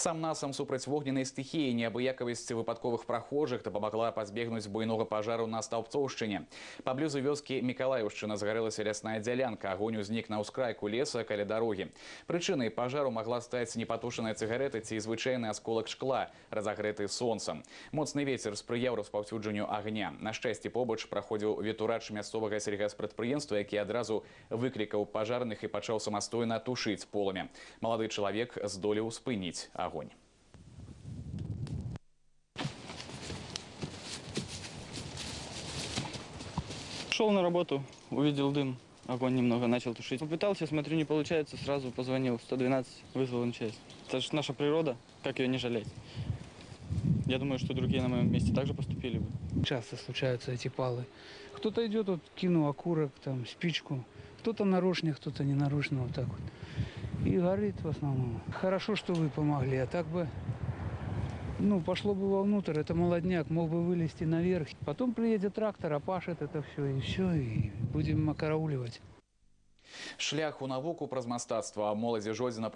Сам-насам супраць вогненнай стыхіі неабыякавасць выпадковых прахожых дапамагла пазбегнуць буйнога пажару на Стаўбцоўшчыне. Паблізу вёскі Мікалаеўшчына згарэлася лясная дзялянка. Агонь узнік на ўскрайку леса каля дарогі. Прычынай пажару магла стаць непатушаная цыгарэта ці звычайны асколак шкла, разагрэты сонцам. Моцны вецер спрыяў распаўсюджанню агня. На шчасце, побач праходзіў ветурач мясцовага сельгаспрадпрыемства, які адразу выклікаў пажарных і пачаў самастойна тушыць полымя. Малады чалавек здолеў спыніць огонь. Шел на работу, увидел дым, огонь немного начал тушить. Попытался, смотрю, не получается, сразу позвонил 112, вызвал МЧС. Это же наша природа, как ее не жалеть. Я думаю, что другие на моем месте также поступили бы. Часто случаются эти палы. Кто-то идет, вот, кинул окурок, там, спичку. Кто-то нарочно, кто-то не нарочно, вот так вот. И горит в основном. Хорошо, что вы помогли, а так бы, пошло бы вовнутрь, это молодняк, мог бы вылезти наверх. Потом приедет трактор, опашет это все, и будем окарауливать. Шлях у навуку праз мастацтва моладзі Жодзіна